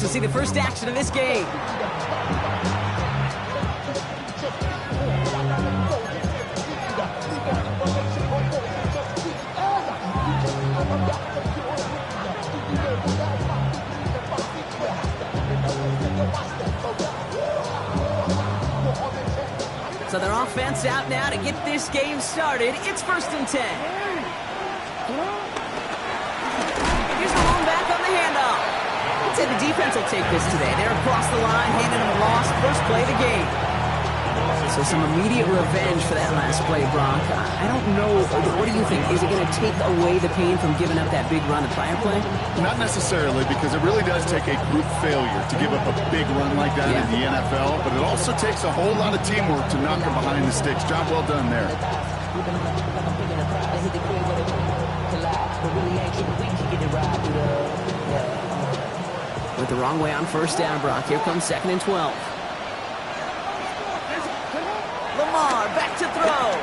to see the first action of this game. So their offense out now to get this game started. It's 1st and 10. Here's the long back on the handoff. I'd say the defense will take this today. They're across the line, handing them a loss. First play of the game. So some immediate revenge for that last play, Brock. I don't know. What do you think? Is it going to take away the pain from giving up that big run the prior play? Not necessarily, because it really does take a group failure to give up a big run like that in the NFL, but it also takes a whole lot of teamwork to knock them behind the sticks. Job well done there. Went the wrong way on 1st down, Brock. Here comes 2nd and 12. Lamar back to throw.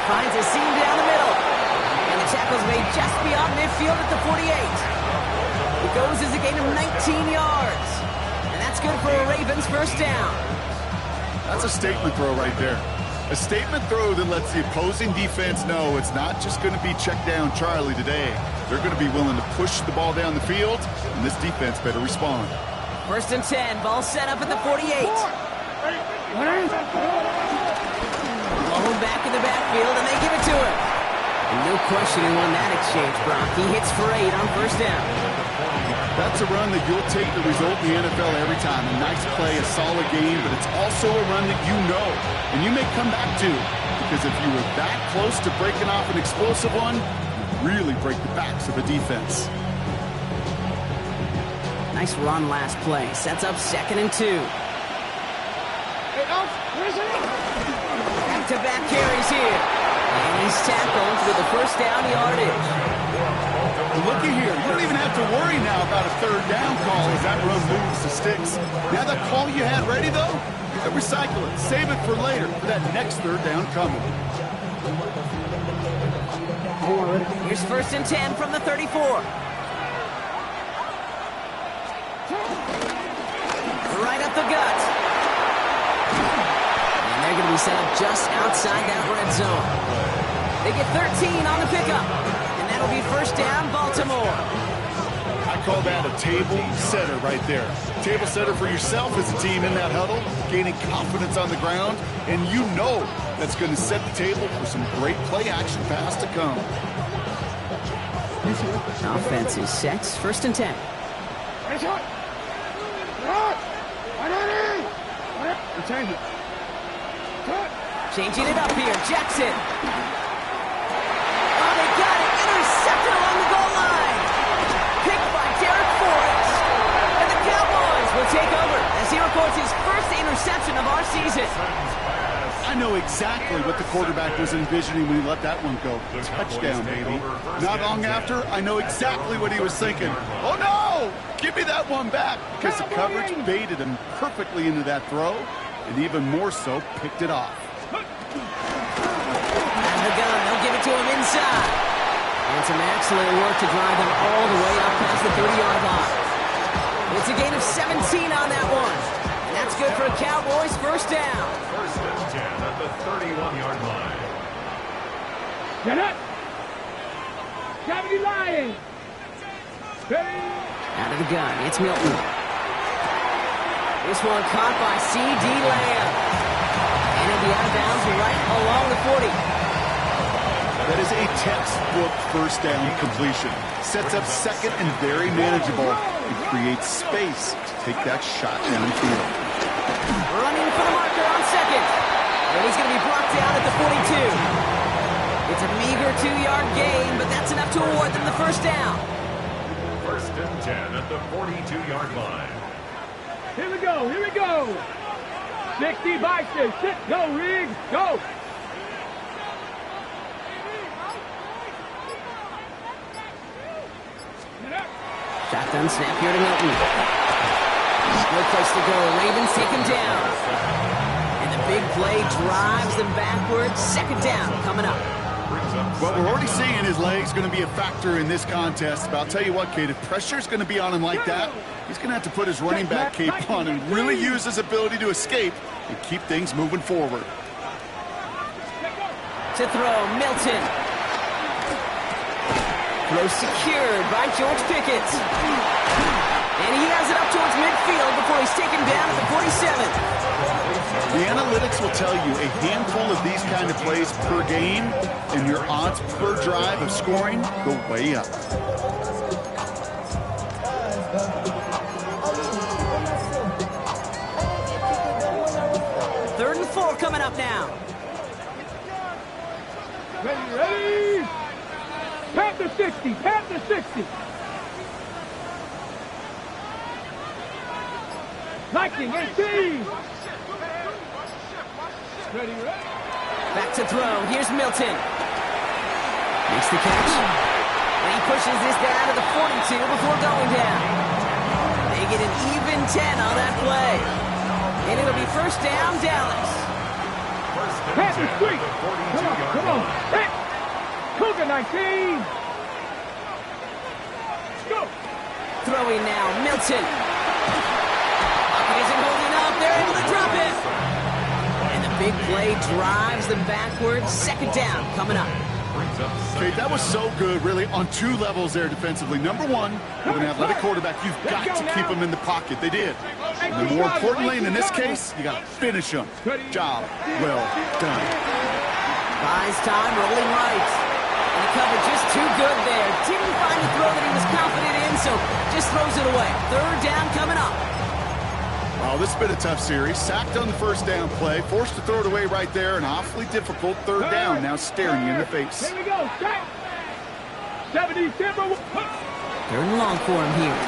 Finds a seam down the middle. And the tackle's made just beyond midfield at the 48. It goes as a gain of 19 yards. And that's good for a Ravens 1st down. That's a statement throw right there. A statement throw that lets the opposing defense know it's not just going to be check down Charlie today. They're going to be willing to push the ball down the field, and this defense better respond. 1st and 10. Ball set up at the 48. Blown back in the backfield, and they give it to him. And no question he won that exchange, Brock. He hits for 8 on 1st down. That's a run that you'll take the result in the NFL every time. A nice play, a solid game, but it's also a run that you know, and you may come back to. Because if you were that close to breaking off an explosive one, you really break the backs of a defense. Nice run last play. Sets up 2nd and 2. Back-to-back carries here. And he's tackled with the 1st down yardage. Looky here. You don't even have to worry now about a 3rd down call as that run moves the sticks. Now that call you had ready, though, recycle it. Save it for later for that next 3rd down coming. Here's 1st and 10 from the 34. Right up the gut. They're going to be set up just outside that red zone. They get 13 on the pickup. And that'll be 1st down, Baltimore. I call that a table setter right there. Table setter for yourself as a team in that huddle, gaining confidence on the ground, and you know that's going to set the table for some great play-action pass to come. Offense is set. 1st and 10. Changing it up here, Jackson. Oh, they got it. Intercepted along the goal line. Picked by Derek Forrest. And the Cowboys will take over as he records his 1st interception of our season. I know exactly what the quarterback was envisioning when he let that one go. Touchdown, baby. Not long after, I know exactly what he was thinking. Oh, no! Give me that one back! Because the coverage baited him perfectly into that throw, and even more so, picked it off. And the gun, they'll give it to him inside. And some excellent work to drive them all the way up past the 30-yard line. It's a gain of 17 on that one. And that's good for a Cowboys 1st down. 1st and 10 at the 31-yard line. Get up! Cavity Lions! Out of the gun, it's Milton. This one caught by C.D. Lamb. And he'll be out of bounds right along the 40. That is a textbook 1st down completion. Sets up 2nd and very manageable. It creates space to take that shot downfield. Running for the marker on 2nd. And he's going to be brought down at the 42. It's a meager 2-yard gain, but that's enough to award them the 1st down. 1st and 10 at the 42-yard line. Here we go, here we go. 60 by 6, go, Riggs, go. Shotgun snap here to Milton. No place to go. Ravens take him down. And the big play drives them backwards. 2nd down coming up. Brings up Well, we're already seeing his legs going to be a factor in this contest. But I'll tell you what, Kate, if pressure's going to be on him like that, he's going to have to put his running back cape on and really use his ability to escape and keep things moving forward. To throw, Milton. Throw secured by George Pickett. And he has it up towards midfield before he's taken down at the 47. The analytics will tell you a handful of these kind of plays per game, and your odds per drive of scoring go way up. Third and 4 coming up now. Ready? Panther 60, Panther 60. 19, 18. Ready? Back to throw. Here's Milton. Makes the catch. And he pushes this down to the 42 before going down. They get an even 10 on that play. And it'll be first down, Dallas. Panther street. Come on. Hit. Cougar 19. Go. Throwing now, Milton. Pocket isn't holding up. They're able to drop it. And the big play drives them backwards. Second down coming up. Okay, that was so good, really, on two levels there defensively. Number one, with an athletic quarterback, you've got to keep him in the pocket. They did. And then more importantly, and in this case, you got to finish him. Job well done. Buys time, rolling right. And the cover just too good there. Didn't find the throw that he was confident in, so just throws it away. Third down coming up. Oh, this has been a tough series. Sacked on the first down play, forced to throw it away right there. An awfully difficult third down now staring you in the face. Here we go. Strike. 70 Timber. Third and long for him here.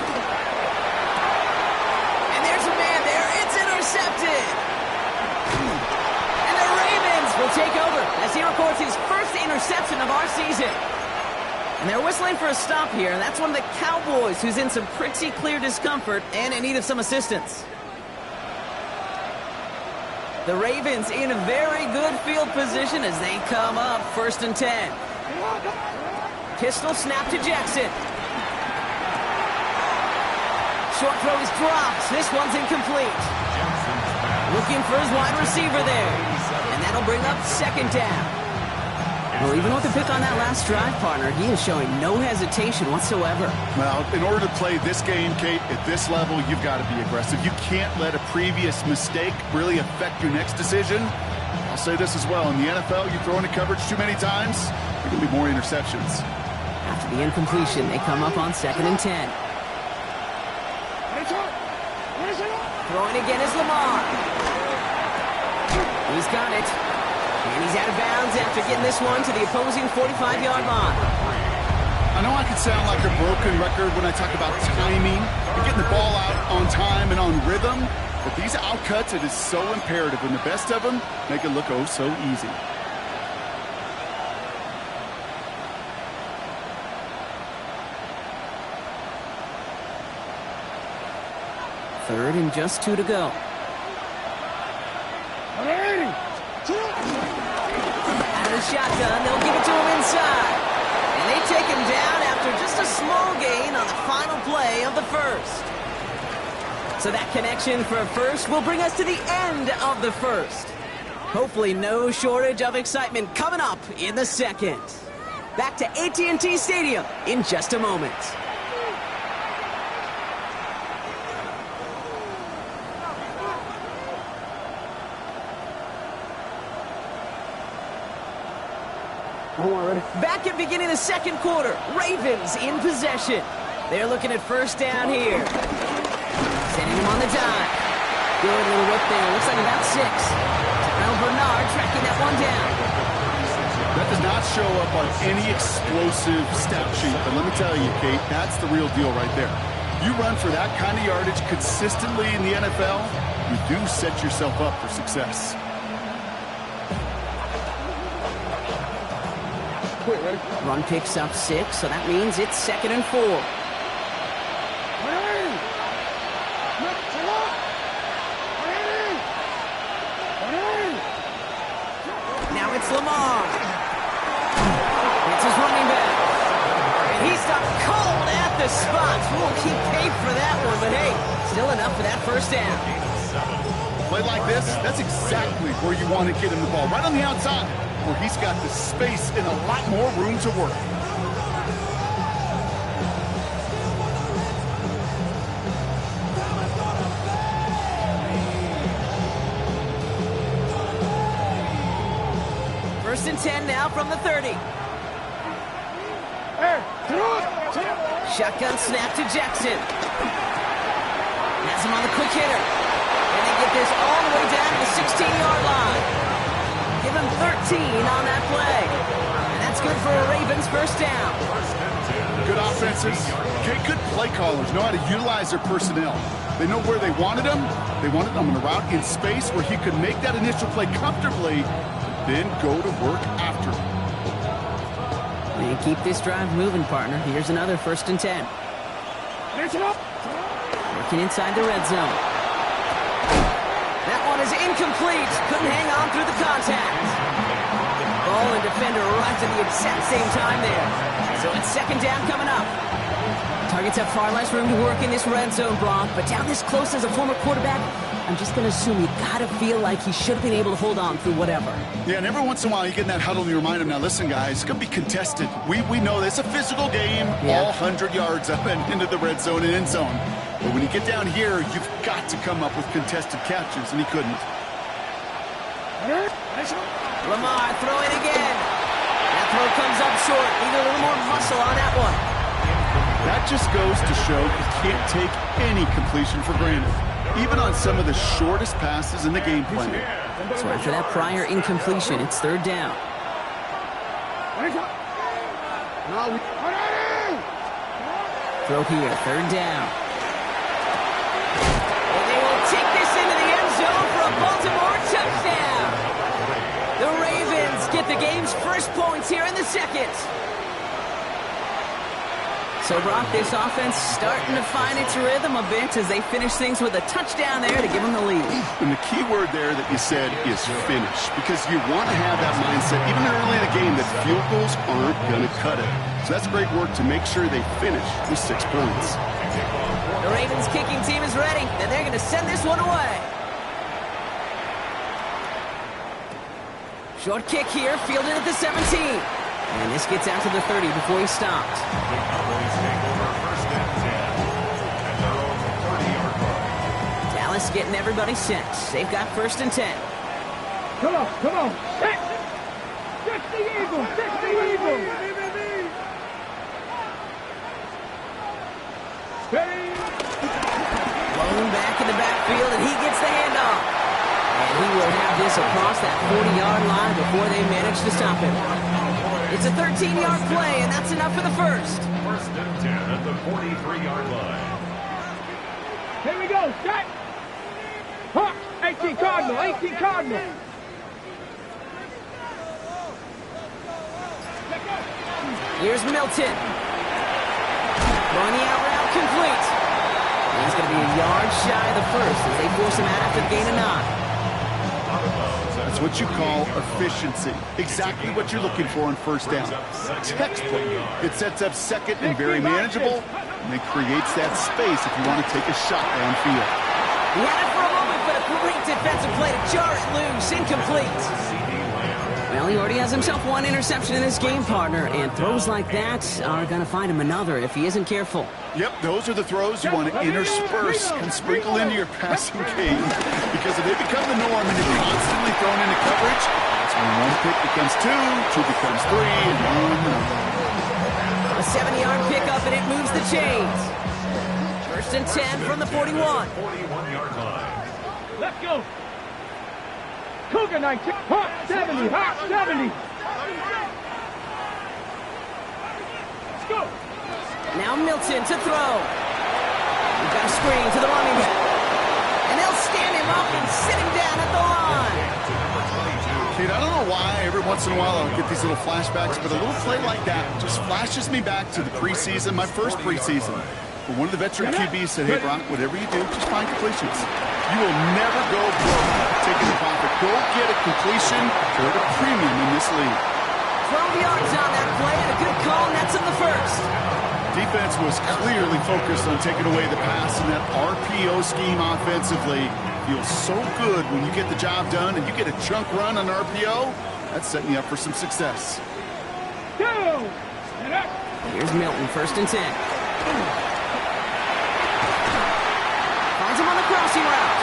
And there's a man there. It's intercepted. And the Ravens will take over as he records his first interception of our season. And they're whistling for a stop here. And that's one of the Cowboys who's in some pretty clear discomfort and in need of some assistance. The Ravens in a very good field position as they come up first and 10. Pistol snap to Jackson. Short throw is dropped. This one's incomplete. Looking for his wide receiver there. And that'll bring up second down. Well, even with the pick on that last drive, partner, he is showing no hesitation whatsoever. Well, in order to play this game, Kate, at this level, you've got to be aggressive. You can't let a previous mistake really affect your next decision. I'll say this as well. In the NFL, you throw into coverage too many times, there can be more interceptions. After the incompletion, they come up on second and 10. Throwing again is Lamar. He's got it. And he's out of bounds after getting this one to the opposing 45-yard line. I know I can sound like a broken record when I talk about timing and getting the ball out on time and on rhythm, but these outcuts, it is so imperative, and the best of them make it look oh so easy. Third and just 2 to go. Out of the shotgun, they'll give it to him inside. And they take him down after just a small gain on the final play of the first. So that connection for a first will bring us to the end of the first. Hopefully no shortage of excitement coming up in the second. Back to AT&T Stadium in just a moment. Back at beginning of the second quarter, Ravens in possession. They're looking at first down here. Sending him on the dime. Good little whip there. Looks like about 6. Terrell Bernard tracking that one down. That does not show up on any explosive stat sheet, but let me tell you, Kate, that's the real deal right there. You run for that kind of yardage consistently in the NFL, you do set yourself up for success. Run picks up 6, so that means it's second and 4. Now it's Lamar. Fool, he paid for that one, but hey, still enough for that first down. Play like this, that's exactly where you want to get him the ball, right on the outside, where he's got the space and a lot more room to work. First and 10 now from the 30. Shotgun snap to Jackson. Has him on the quick hitter. And they get this all the way down to the 16-yard line. Give him 13 on that play. And that's good for a Ravens first down. Good offenses. Okay, good play callers know how to utilize their personnel. They know where they wanted him. They wanted him on a route in space where he could make that initial play comfortably, then go to work after. And keep this drive moving, partner. Here's another first and 10. Working inside the red zone. That one is incomplete. Couldn't hang on through the contact. Ball and defender arrived at the exact same time there. So it's second down coming up. Targets have far less room to work in this red zone, Brock, but down this close as a former quarterback, I'm just going to assume you got to feel like he should have been able to hold on through whatever. Yeah, and every once in a while you get in that huddle and you remind him, now listen, guys, it's going to be contested. We know this. It's a physical game, all 100 yards up and into the red zone and end zone. But when you get down here, you've got to come up with contested catches, and he couldn't. Lamar throwing again. That throw comes up short. Need a little more muscle on that one. That just goes to show you can't take any completion for granted, even on some of the shortest passes in the game plan. So after that prior incompletion, it's third down. Throw here, third down. And they will take this into the end zone for a Baltimore touchdown. The Ravens get the game's first points here in the second. So, Brock, this offense starting to find its rhythm a bit as they finish things with a touchdown there to give them the lead. And the key word there that you said is finish, because you want to have that mindset, even early in the game, that field goals aren't going to cut it. So that's great work to make sure they finish with 6 points. The Ravens kicking team is ready, and they're going to send this one away. Short kick here, fielded at the 17. And this gets out to the 30 before he stopped. Dallas getting everybody set. They've got first and 10. Come on, come on. Hit. Catch the Eagles, catch the Eagles. Steady. Blown back in the backfield, and he gets the handoff. And he will have this across that 40-yard line before they manage to stop him. It's a 13-yard play, and that's enough for the first. First and 10 at the 43-yard line. Here we go, set. Huh, 18 Cardinal, 18 Cardinal. Here's Milton. Throwing the out route complete. He's going to be a yard shy of the first as they force him out after the gain of 9. That's what you call efficiency. Exactly what you're looking for on first down. Textbook. It sets up second and very manageable, and it creates that space if you want to take a shot downfield. He had it for a moment, but a great defensive play to jar it loose. Incomplete. Well, he already has himself one interception in this game, partner, and throws like that are going to find him another if he isn't careful. Yep, those are the throws you want to intersperse and sprinkle into your passing game, because if they become the norm and you're constantly thrown into coverage, that's when one pick becomes two becomes 3, and on. A 7-yard pickup, and it moves the chains. First and 10 from the 41. 41-yard line. Let's go. Cougar 19, hot 70, hot 70. Let's go. Now Milton to throw. We've got a screen to the running back. And they'll stand him up and sit him down at the line. Kate, I don't know why every once in a while I'll get these little flashbacks, but a little play like that just flashes me back to the preseason, my first preseason. But one of the veteran QBs said, hey, Brock, whatever you do, just find completions. You will never go broke taking the profit. Go get a completion or at a premium in this league. 12 yards on that play, and a good call, and that's in the first. Defense was clearly focused on taking away the pass in that RPO scheme offensively. Feels so good when you get the job done and you get a chunk run on RPO. That's setting you up for some success. Here's Milton, 1st and 10. Finds him on the crossing route.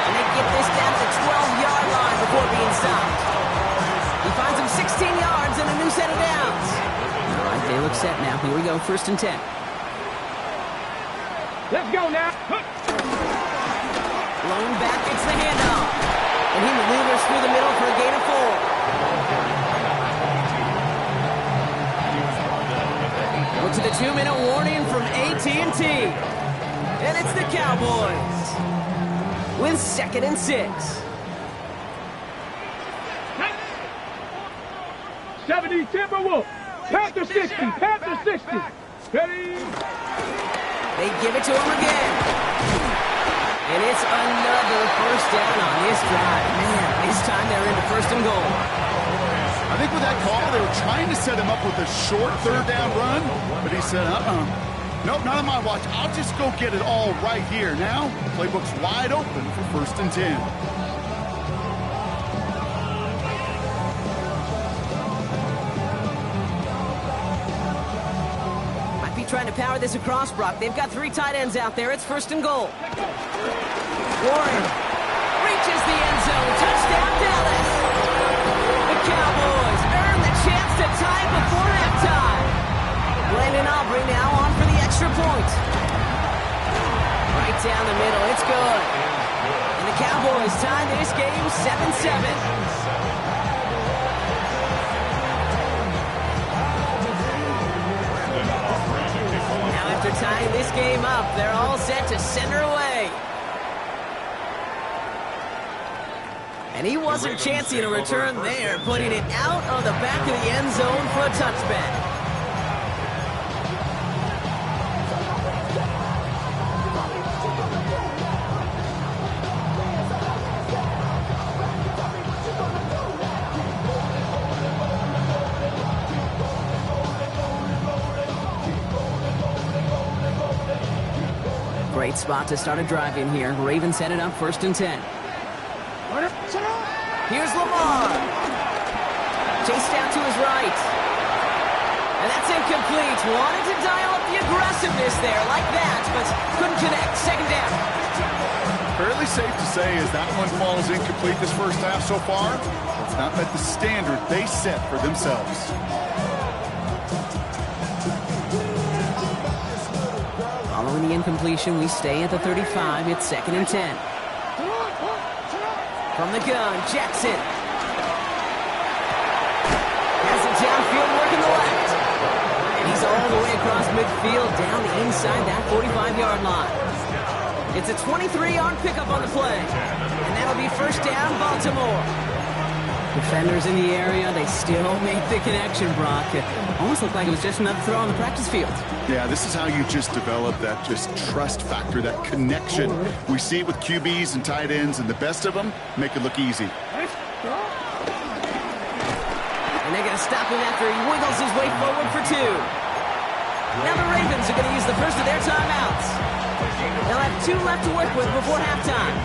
And they get this down to the 12-yard line before being stopped. He finds him 16 yards and a new set of downs. All right, they look set now. Here we go, 1st and 10. Let's go now. Blown back, it's the handoff. And he maneuvers through the middle for a gain of 4. Go to the 2-minute warning from AT&T. And it's the Cowboys with 2nd and 6. 70 Timberwolves. Panther 60. Panther 60. Ready? They give it to him again. And it's another 1st down on this drive. Man, this time they're into 1st and goal. I think with that call, they were trying to set him up with a short 3rd down run, but he said, nope, not on my watch. I'll just go get it all right here. Now, playbook's wide open for 1st and 10. Trying to power this across, Brock. They've got 3 tight ends out there. It's 1st and goal. Warren reaches the end zone. Touchdown, Dallas. The Cowboys earn the chance to tie it before halftime. Landon Aubrey now on for the extra point. Right down the middle. It's good. And the Cowboys tie this game 7-7. After tying this game up, they're all set to send her away. And he wasn't chancing a return there, putting it out of the back of the end zone for a touchback. Great spot to start a drive in here. Ravens set it up 1st and 10. Here's Lamar. Chased down to his right. And that's incomplete. Wanted to dial up the aggressiveness there like that, but couldn't connect. 2nd down. Fairly safe to say as that one falls incomplete this 1st half so far, it's not met the standard they set for themselves. Following the incompletion, we stay at the 35. It's 2nd and 10. From the gun, Jackson. Has it downfield, working the left. And he's all the way across midfield, down inside that 45-yard line. It's a 23-yard pickup on the play. And that'll be 1st down, Baltimore. Defenders in the area, they still make the connection, Brock. It almost looked like it was just another throw on the practice field. Yeah, this is how you just develop that just trust factor, that connection. We see it with QBs and tight ends, and the best of them make it look easy. And they're going to stop him after he wiggles his way forward for 2. Now the Ravens are going to use the first of their timeouts. They'll have 2 left to work with before halftime.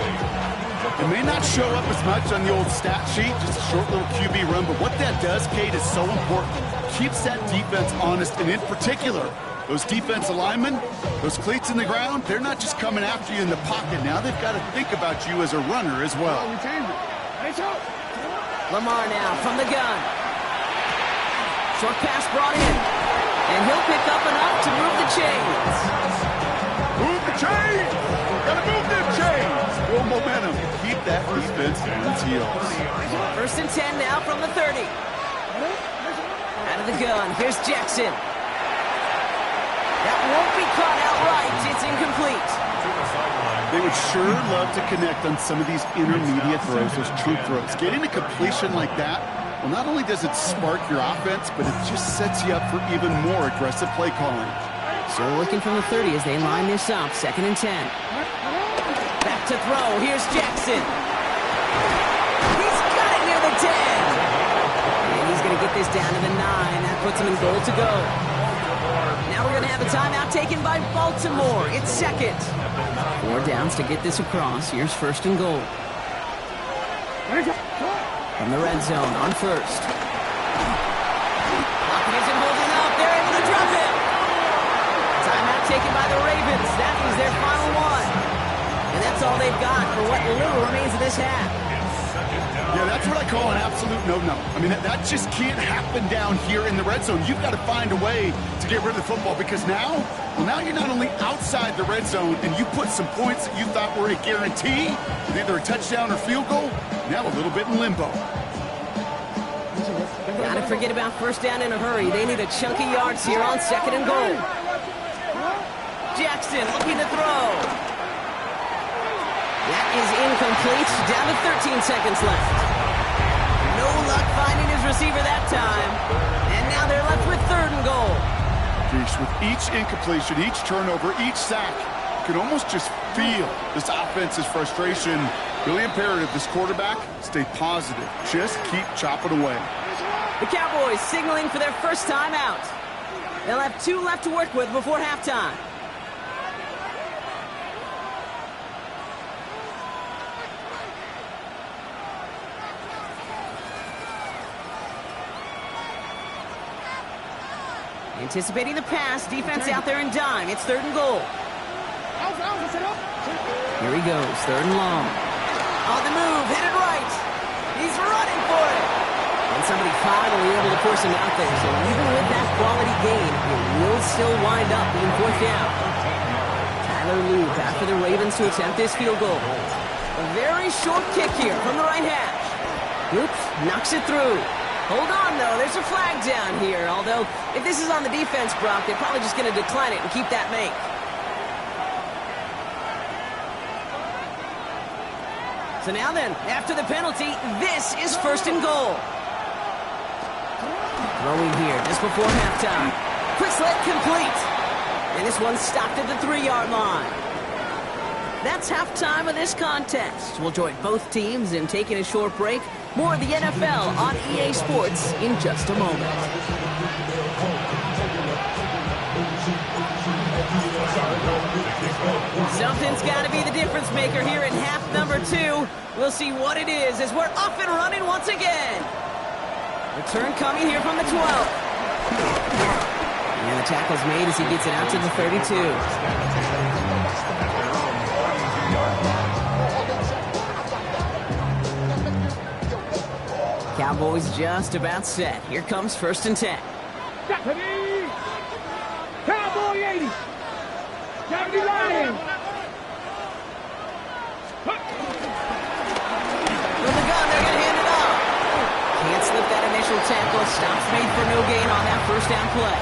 It may not show up as much on the old stat sheet, just a short little QB run, but what that does, Kate, is so important. Keeps that defense honest, and in particular, those defensive linemen, those cleats in the ground, they're not just coming after you in the pocket now. They've got to think about you as a runner as well. Lamar now from the gun. Short pass brought in, and he'll pick up enough to move the chains. Move the chains! Gotta move them chains! Build momentum. Keep that defense on its heels. 1st and 10 now from the 30. Out of the gun, here's Jackson. That won't be caught outright. It's incomplete. They would sure love to connect on some of these intermediate throws, those true throws. Getting a completion like that, well, not only does it spark your offense, but it just sets you up for even more aggressive play calling. So looking from the 30 as they line this up, 2nd and 10. Back to throw. Here's Jackson. He's got it near the 10. And he's going to get this down to the 9. That puts him in goal to go. Now Now we're going to have a timeout taken by Baltimore. It's second. 4 downs to get this across. Here's first and goal. From the red zone on first. Clock isn't holding up. They're able to drop it. Timeout taken by the Ravens. That is their final one. And that's all they've got for what little remains of this half. Yeah, that's what I call an absolute no-no. I mean, that just can't happen down here in the red zone. You've got to find a way to get rid of the football because now you're not only outside the red zone and you put some points that you thought were a guarantee, either a touchdown or field goal, now a little bit in limbo. Gotta forget about first down in a hurry. They need a chunky yards here on second and goal. Jackson looking to throw. That is incomplete. Down to 13 seconds left. No luck finding his receiver that time. And now they're left with third and goal. Geesh, with each incompletion, each turnover, each sack, you can almost just feel this offense's frustration. Really imperative this quarterback stay positive. Just keep chopping away. The Cowboys signaling for their first time out. They'll have 2 left to work with before halftime. Anticipating the pass, defense out there in dime. It's third and goal. Here he goes, third and long. On the move, hit it right. He's running for it. And somebody finally able to force him out there. So even with that quality gain, it will still wind up being fourth down. Tyler Loop after the Ravens to attempt this field goal. A very short kick here from the right hash. Oops, knocks it through. Hold on, though. There's a flag down here. Although, if this is on the defense, Brock, they're probably just going to decline it and keep that make. So now then, after the penalty, this is first and goal. Throwing here just before halftime. Quick slant complete. And this one stopped at the 3-yard line. That's halftime of this contest. We'll join both teams in taking a short break. More of the NFL on EA Sports in just a moment. Something's got to be the difference maker here in half number 2. We'll see what it is as we're off and running once again. Return coming here from the 12. And the tackle's made as he gets it out to the 32. Cowboys just about set. Here comes first and 10. Cowboy 80. 70 Lions. With the gun, they're going to hand it off. Can't slip that initial tackle. Stops made for no gain on that first down play.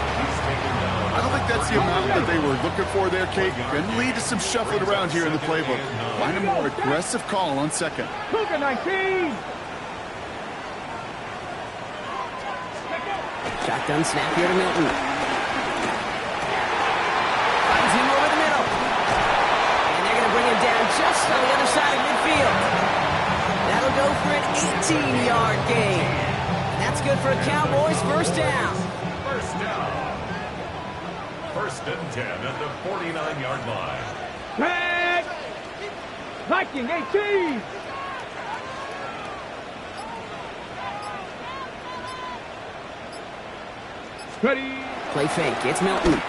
I don't think that's the amount that they were looking for there, Kate. Going to lead to some shuffling around here in the playbook. Find a more aggressive call on second. Cougar 19. Shotgun snap here to Milton. Finds him over the middle. And they're going to bring him down just on the other side of midfield. That'll go for an 18-yard gain. And that's good for a Cowboys first down. First down. First and 10 at the 49-yard line. Tag. Viking 18. Ready. Play fake. It's Milton. Makes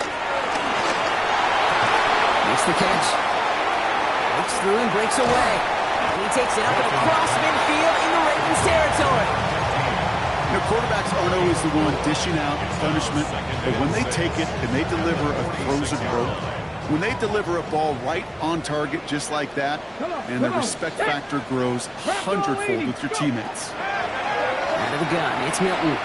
the catch. Breaks through and breaks away. And he takes it up and across midfield in the Ravens territory. You know, quarterbacks aren't always the one dishing out punishment, but when they take it and they deliver a frozen rope, when they deliver a ball right on target just like that, and the respect factor grows hundredfold with your teammates. Out of the gun. It's Milton.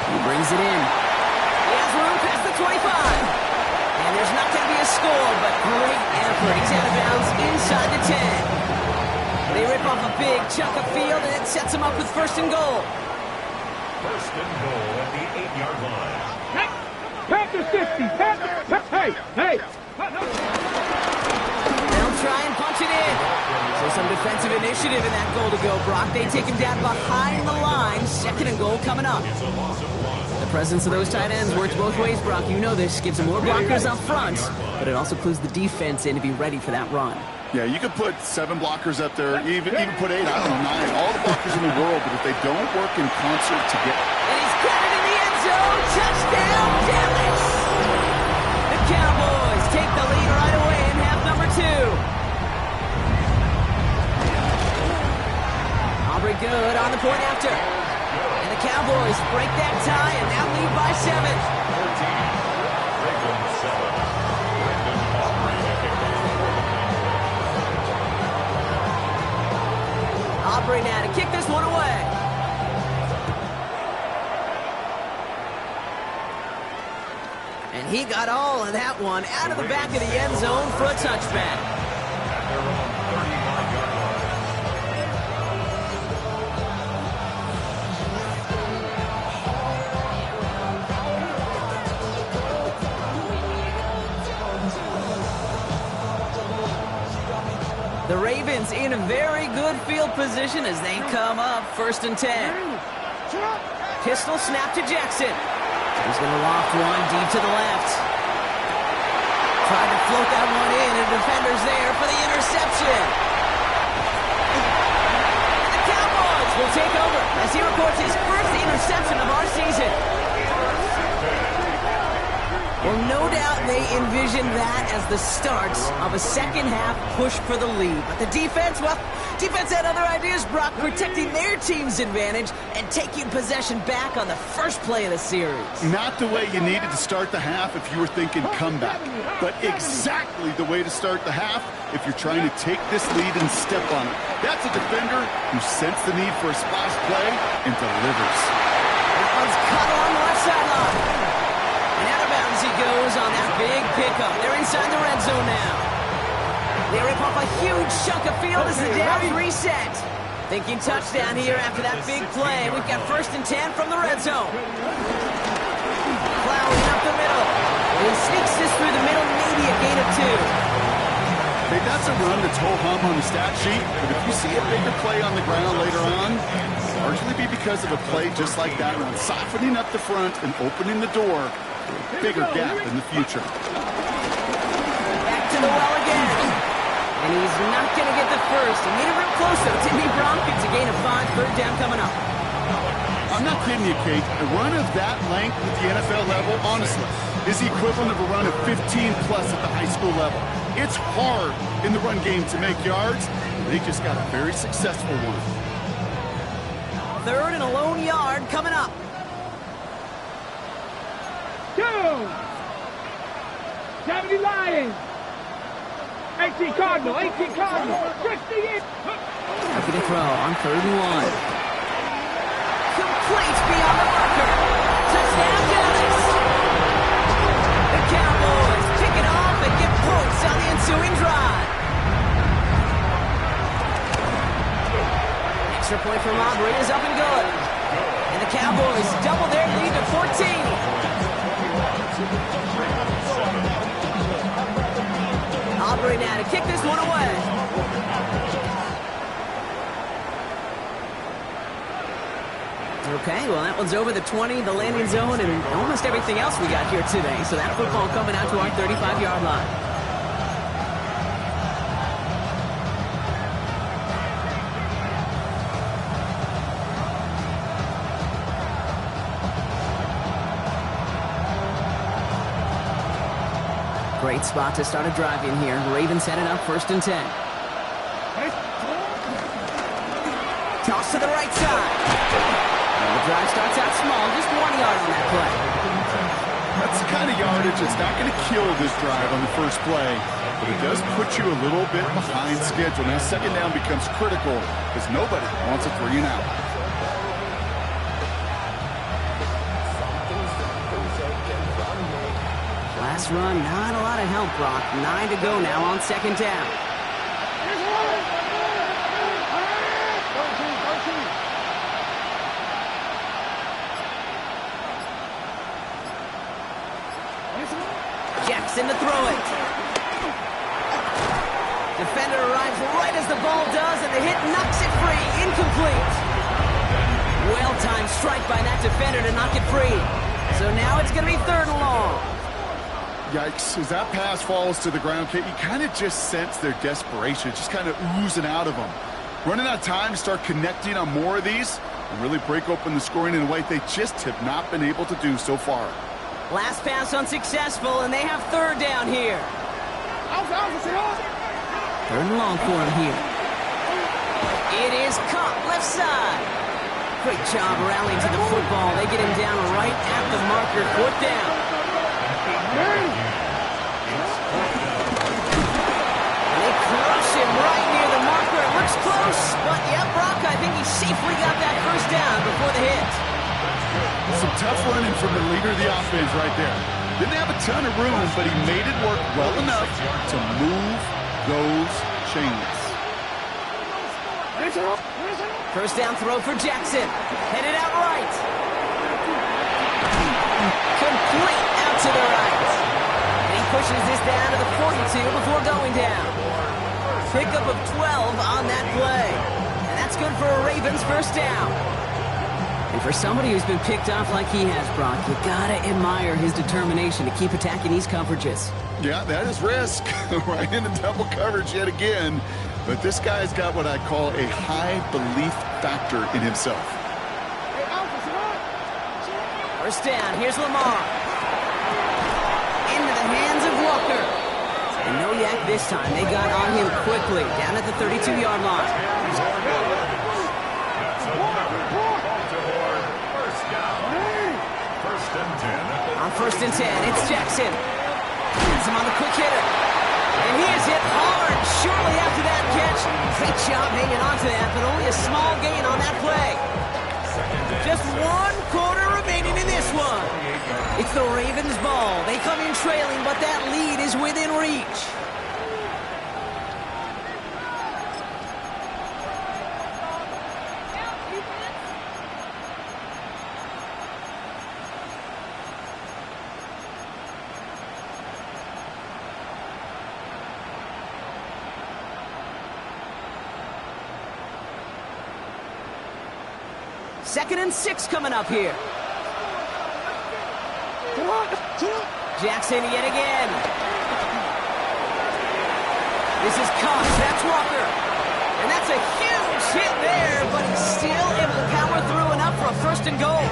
He brings it in. He has room past the 25. And there's not going to be a score, but great effort. He's out of bounds inside the 10. They rip off a big chunk of field, and it sets him up with first and goal. First and goal at the 8-yard line. Panthers 50. Hey. They'll try and punch it in. So some defensive initiative in that goal to go, Brock. They take him down behind the line. Second and goal coming up. It's a loss of 1. The presence of those tight ends works both ways, Brock. You know this. Gives them more blockers up front, but it also clues the defense in to be ready for that run. Yeah, you could put 7 blockers up there, even put 8, I don't know, 9, all the blockers in the world, but if they don't work in concert together. And he's got it in the end zone. Touchdown, Dallas! The Cowboys take the lead right away in half number 2. Aubrey good on the point after. And the Cowboys break that tie and now lead by 7. 14, Ravens 7. Brandon Aubrey to kick off. Aubrey now to kick this one away. And he got all of that one out of the back of the end zone for a touchback. At their own 39-yard line. The Ravens in a very good field position as they come up 1st and 10. Pistol snap to Jackson. He's going to loft one deep to the left. Tried to float that one in, and the defender's there for the interception. And the Cowboys will take over as he records his first interception of our season. Well, no doubt they envisioned that as the start of a second-half push for the lead. But the defense, well, defense had other ideas, Brock, protecting their team's advantage and taking possession back on the first play of the series. Not the way you needed to start the half if you were thinking comeback, but exactly the way to start the half if you're trying to take this lead and step on it. That's a defender who sensed the need for a splash play and delivers. That one's cut on the left sideline. And out of bounds he goes on that big pickup. They're inside the red zone now. They rip off a huge chunk of field as the Downs reset. Thinking touchdown here after that big play. We've got 1st and 10 from the red zone. Plowing up the middle. He sneaks this through the middle, maybe a gain of 2. Hey, that's a run that's ho-hum on the stat sheet, but if you see a bigger play on the ground later on, largely be because of a play just like that one, softening up the front and opening the door for a bigger gap in the future. Back to the well again. And he's not going to get the first. He made it real close, though. Timmy Bronk gets a gain of 5, 3rd down coming up. I'm not kidding you, Kate. A run of that length at the NFL level, honestly, is the equivalent of a run of 15-plus at the high school level. It's hard in the run game to make yards. They just got a very successful one. 3rd and a lone yard coming up. 70 Lions. 18 Cardinal. 60 in. Looking to throw on 3rd and 1. Complete beyond the marker. Touchdown, Dallas. The Cowboys pick it off and get points on the ensuing drive. Extra point from Aubrey is up and good. And the Cowboys double their lead to 14. Aubrey now to kick this one away. Okay, well, that one's over the 20, the landing zone, and almost everything else we got here today. So that football coming out to our 35-yard line. Great spot to start a drive in here. Ravens headed up 1st and 10. Toss to the right side. And the drive starts out small, just 1 yard on that play. That's the kind of yardage that's not going to kill this drive on the first play, but it does put you a little bit behind schedule. Now 2nd down becomes critical because nobody wants a 3 and out. Last run, not a lot of help, Brock. 9 to go now on 2nd down. Jackson to throw it. Defender arrives right as the ball does, and the hit knocks it free. Incomplete. Well-timed strike by that defender to knock it free. So now it's going to be 3rd and long. Yikes. As that pass falls to the ground, Kate, you kind of just sense their desperation. Just kind of oozing out of them. Running out of time to start connecting on more of these and really break open the scoring in a way they just have not been able to do so far. Last pass unsuccessful, and they have 3rd down here. 3rd and long for him here. It is caught left side. Great job rallying to the football. They get him down right at the marker. 4th down. And they crush him right near the marker. It looks close, but yeah, Brock, I think he safely got that 1st down before the hit. Some tough running from the leader of the offense right there. Didn't have a ton of room, but he made it work well enough to move those chains. 1st down throw for Jackson. Headed out right. Complete out to the right. And he pushes this down to the 42 before going down. Pickup of 12 on that play. And that's good for a Ravens 1st down. And for somebody who's been picked off like he has, Brock, you gotta admire his determination to keep attacking these coverages. Yeah, that is risk. Right into double coverage yet again. But this guy's got what I call a high belief factor in himself. 1st down, here's Lamar. Into the hands of Walker. And no yak this time. They got on him quickly, down at the 32-yard line. On 1st and 10, it's Jackson. He's him on the quick hitter. And he is hit hard shortly after that catch. Great job hanging on to that, but only a small gain on that play. Just 1 quarter remaining in this one. It's the Ravens' ball. They come in trailing, but that lead is within reach. Second and 6 coming up here. Jackson yet again. This is Cox. That's Walker. And that's a huge hit there, but he's still able to power through enough for a 1st and goal.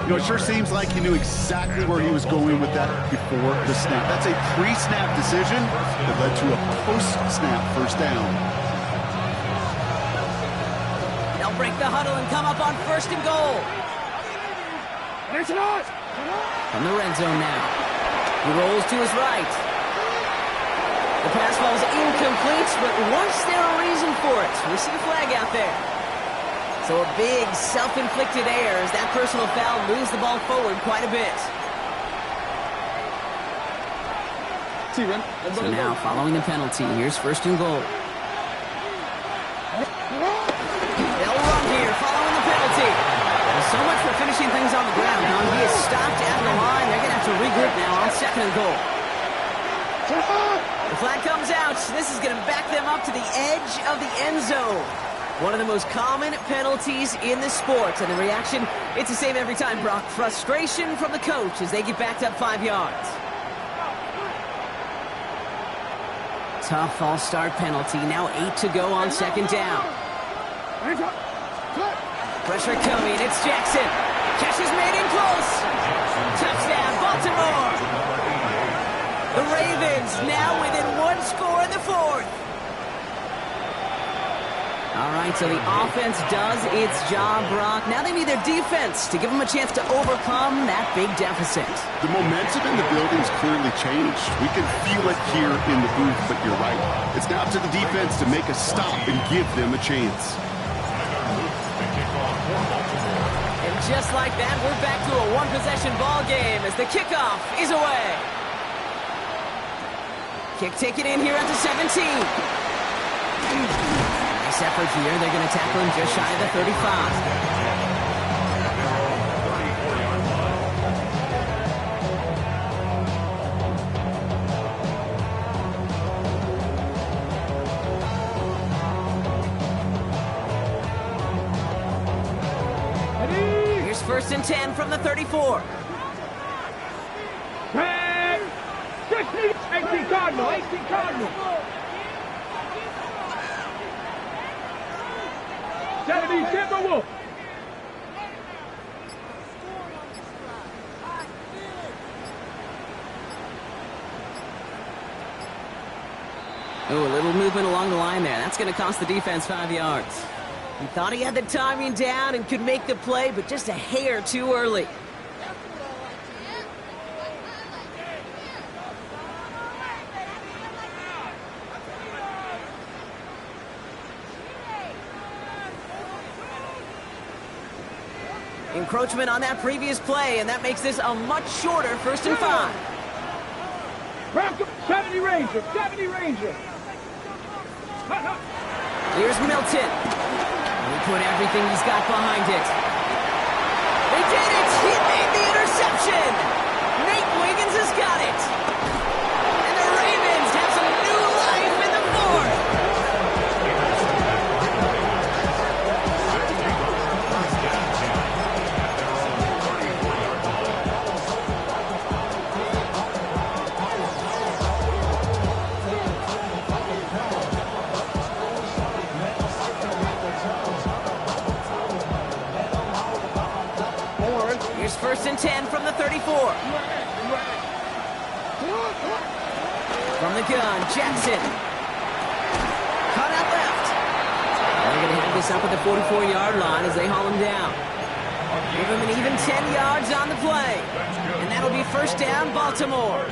You know, it sure seems like he knew exactly where he was going with that before the snap. That's a pre-snap decision that led to a post-snap 1st down. They'll break the huddle and come up on 1st and goal. From the red zone now. He rolls to his right. The pass falls incomplete, but was there a reason for it? We see a flag out there. So a big self-inflicted error as that personal foul moves the ball forward quite a bit. So now, following the penalty, here's 1st and goal. They'll run here, following the penalty. Well, so much for finishing things on the ground, huh? He is stopped at the line. They're going to have to regroup now on 2nd and goal. The flag comes out. This is going to back them up to the edge of the end zone. One of the most common penalties in the sport. And the reaction, it's the same every time, Brock. Frustration from the coach as they get backed up 5 yards. Tough false start penalty. Now 8 to go on 2nd down. Pressure coming. It's Jackson. Catch is made in close. Touchdown, Baltimore. The Ravens now within 1 score in the 4th. All right, so the offense does its job, Brock. Now they need their defense to give them a chance to overcome that big deficit. The momentum in the building's clearly changed. We can feel it here in the booth, but you're right. It's now up to the defense to make a stop and give them a chance. And just like that, we're back to a 1-possession ball game as the kickoff is away. Kick taken in here at the 17. Nice effort here. They're going to tackle him just shy of the 35. Here's 1st and 10 from the 34. Cardinal, 18 Cardinal. 70 Timberwolf. Oh, a little movement along the line there. That's going to cost the defense 5 yards. He thought he had the timing down and could make the play, but just a hair too early. Encroachment on that previous play, and that makes this a much shorter 1st and 5. 70 Ranger, 70 Ranger. Here's Milton. He put everything he's got behind it. They did it! He made the interception! Nate Wiggins has got it! And the Ravens have some new life in the 4th! Here's 1st and 10 from the 34. From the gun, Jackson. Cut out left. They're going to have this up at the 44-yard line as they haul him down. Give him an even 10 yards on the play. And that'll be 1st down, Baltimore.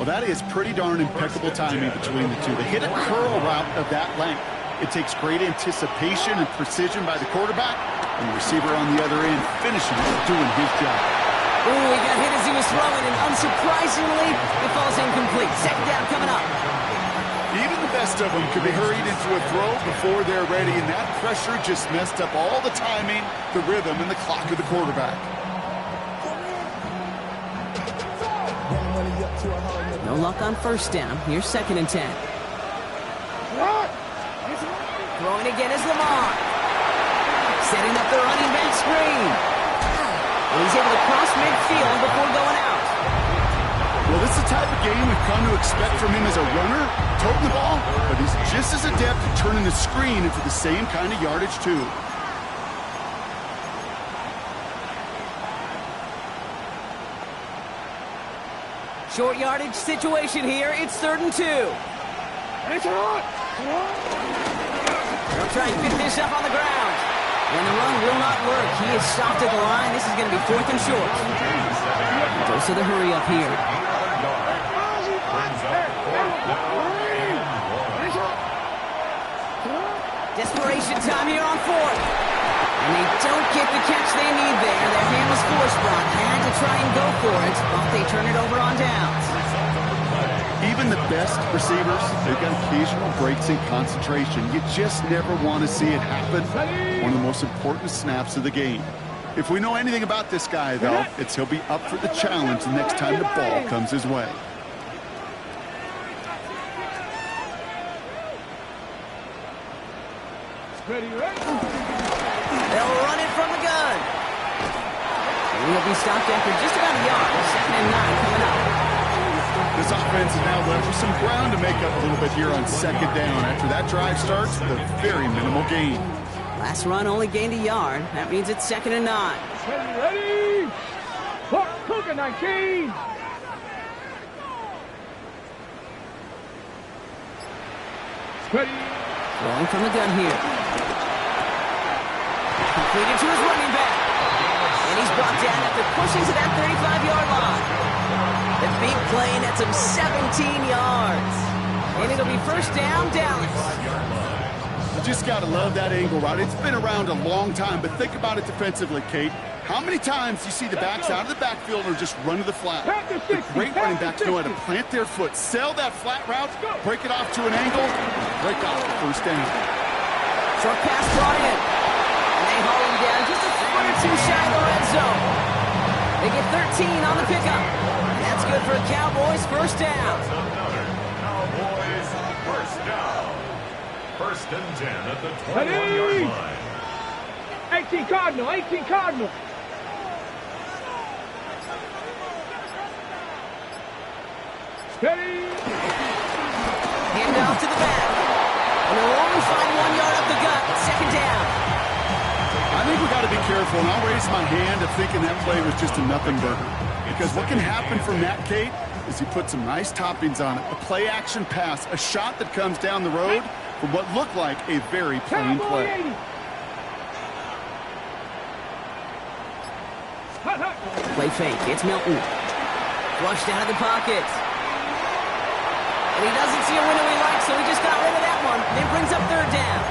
Well, that is pretty darn impeccable timing between the two. They hit a curl route of that length. It takes great anticipation and precision by the quarterback, and the receiver on the other end finishing it, doing his job. Ooh, he got hit as he was throwing, and unsurprisingly, it falls incomplete. 2nd down coming up. Even the best of them could be hurried into a throw before they're ready, and that pressure just messed up all the timing, the rhythm, and the clock of the quarterback. No luck on 1st down. Here's 2nd and 10. Throwing again is Lamar. Setting up the running back screen. And he's able to cross midfield before going out. Well, this is the type of game we've come to expect from him as a runner, toting the ball, but he's just as adept at turning the screen into the same kind of yardage, too. Short yardage situation here. It's 3rd and 2. They'll try and pick this up on the ground. When the run will not work, he is stopped at the line. This is going to be 4th and short. Dose of the hurry up here. Desperation time here on 4th. And they don't get the catch they need there. Their hand was forced. Brock had to try and go for it, but they turn it over on downs. Even the best receivers, they've got occasional breaks in concentration. You just never want to see it happen. One of the most important snaps of the game. If we know anything about this guy, though, it's he'll be up for the challenge the next time the ball comes his way. They'll run it from the gun. And he'll be stopped after just about a yard. 2nd and 9 coming up. This offense is now left with some ground to make up a little bit here on 2nd down. After that drive starts with a very minimal gain. Last run only gained a yard. That means it's 2nd and 9. Ready? Cougar 19. Ready? Throwing from the gun here. Completed to his running back. And he's brought down after pushing to that 35-yard line. The big play nets him 17 yards. And it'll be 1st down, Dallas. You just got to love that angle route. It's been around a long time, but think about it defensively, Kate. How many times do you see the backs out of the backfield or just run to the flat? The great running backs know how to plant their foot, sell that flat route, break it off to an angle, break off the 1st down. Short pass brought in. And they haul him down just a foot or two shy of the red zone. They get 13 on the pickup. And that's good for a Cowboys 1st down. Cowboys 1st down. 1st and 10 at the 21-yard line. 18 Cardinal, 18 Cardinal. Steady. careful, and I'll raise my hand if thinking that play was just a nothing burger. Because what can happen from that, Kate, is you put some nice toppings on it. A play-action pass, a shot that comes down the road from what looked like a very plain play. Play fake. It's Milton. Flushed out of the pocket. And he doesn't see a window he likes, so he just got rid of that one. It brings up third down.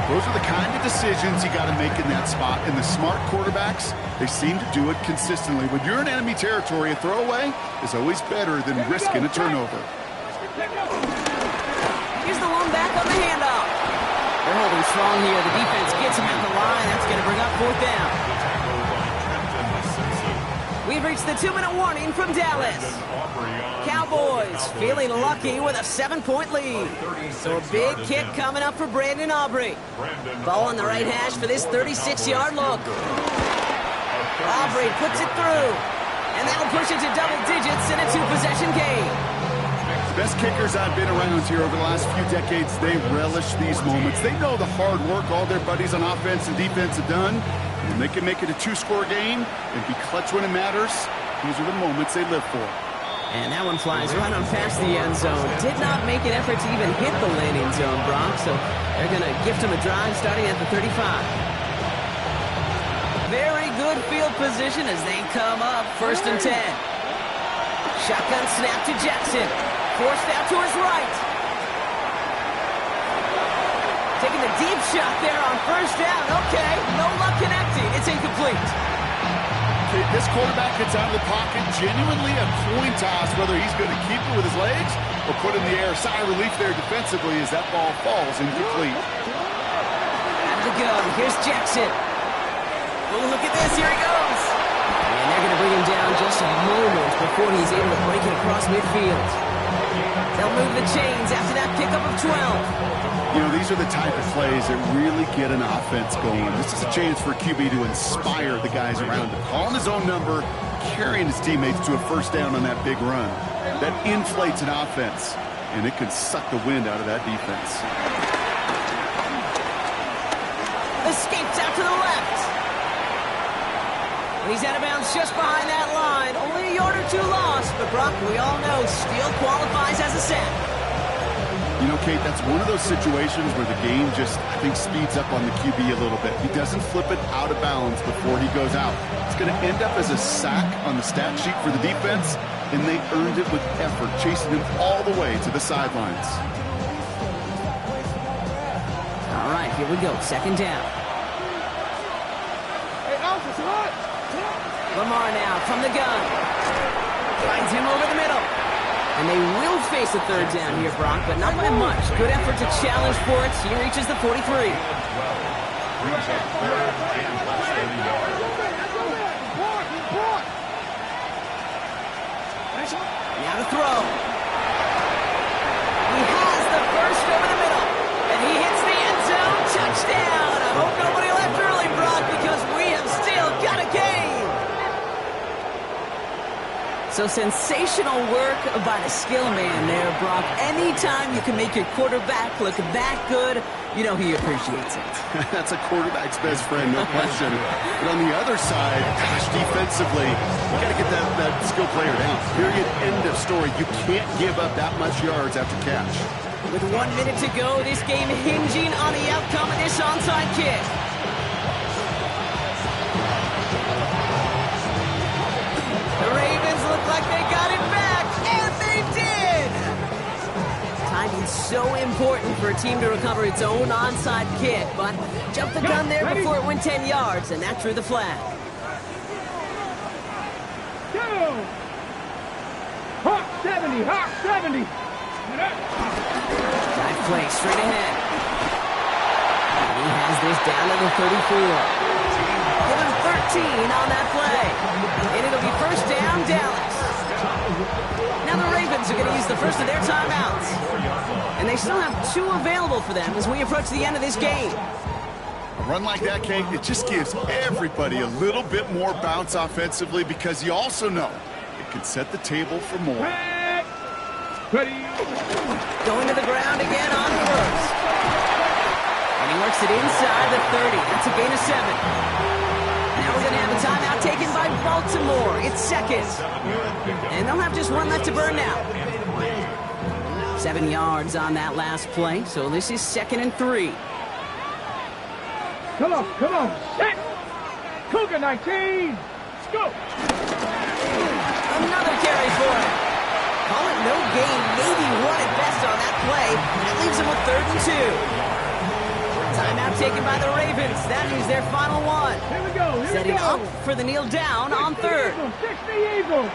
Those are the kind of decisions you got to make in that spot. And the smart quarterbacks, they seem to do it consistently. When you're in enemy territory, a throwaway is always better than risking a turnover. Here's the one back on the handoff. They're holding strong here. The defense gets him at the line. That's going to bring up fourth down. We've reached the 2-minute warning from Dallas. Cowboys feeling lucky with a 7-point lead. So a big kick coming up for Brandon Aubrey. Ball on the right hash for this 36-yard look. Aubrey puts it through. And that'll push it to double digits in a 2-possession game. Best kickers I've been around here over the last few decades, they relish these moments. They know the hard work all their buddies on offense and defense have done. And they can make it a 2-score game and be clutch when it matters. These are the moments they live for. And that one flies right on past the end zone. Did not make an effort to even hit the landing zone, Brock. So they're going to gift him a drive starting at the 35. Very good field position as they come up. 1st and 10. Shotgun snap to Jackson. Forced out to his right. Taking the deep shot there on 1st down. Okay, no luck connecting. It's incomplete. Okay, this quarterback gets out of the pocket. Genuinely a coin toss whether he's going to keep it with his legs or put it in the air. Sigh of relief there defensively as that ball falls incomplete. Out of the gun. Here's Jackson. Oh, look at this. Here he goes. And they're going to bring him down just a moment before he's able to break it across midfield. They'll move the chains after that pickup of 12. You know, these are the type of plays that really get an offense going. This is a chance for a QB to inspire the guys around him. Calling his own number, carrying his teammates to a 1st down on that big run. That inflates an offense, and it can suck the wind out of that defense. Escapes out to the left. And he's out of bounds just behind that line. Only a yard or 2 lost, but Brock, we all know, still qualifies as a sack. You know, Kate, that's one of those situations where the game just, I think, speeds up on the QB a little bit. He doesn't flip it out of bounds before he goes out. It's going to end up as a sack on the stat sheet for the defense, and they earned it with effort, chasing him all the way to the sidelines. All right, here we go. 2nd down. Lamar now from the gun. Finds him over the middle. And they will face a 3rd down here, Brock, but not by much. Good effort to challenge for it. He reaches the 43. Now to throw. He has the first over the middle. And he hits the end zone. Touchdown. I hope nobody left early, Brock, because we have still got a game. So sensational work by the skill man there, Brock. Anytime you can make your quarterback look that good, you know he appreciates it. That's a quarterback's best friend, no question. But on the other side, gosh, defensively, you got to get that skill player down. Period. End of story. You can't give up that much yards after catch. With 1 minute to go, this game hinging on the outcome of this onside kick. The Ravens look like they got it back, and they did! Timing's so important for a team to recover its own onside kick, but jumped the gun there before it went 10 yards, and that drew the flag. Go! Hawk 70, Hawk 70! Dive play straight ahead. And he has this down to the 34. Give him 13 on that play. And it'll be 1st down, Dallas. Now the Ravens are going to use the first of their timeouts. And they still have 2 available for them as we approach the end of this game. A run like that, Kate, it just gives everybody a little bit more bounce offensively because you also know it can set the table for more. Ready. Going to the ground again on 1st. And he works Takes it inside the 30. That's a gain of 7. Now we're going to have a timeout taken by Baltimore. It's second. And they'll have just one left to burn now. 7 yards on that last play, so this is 2nd and 3. Come on. Set. Cougar 19. Scoop. Another carry for him. Call it no gain, maybe 1 at best on that play. That leaves them with 3rd and 2. Timeout taken by the Ravens. That is their final one. Here we go. Setting up for the kneel down on 3rd. 60 Eagles.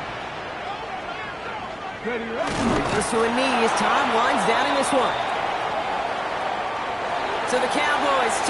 Ready, Goes to a knee as time winds down in this one. So the Cowboys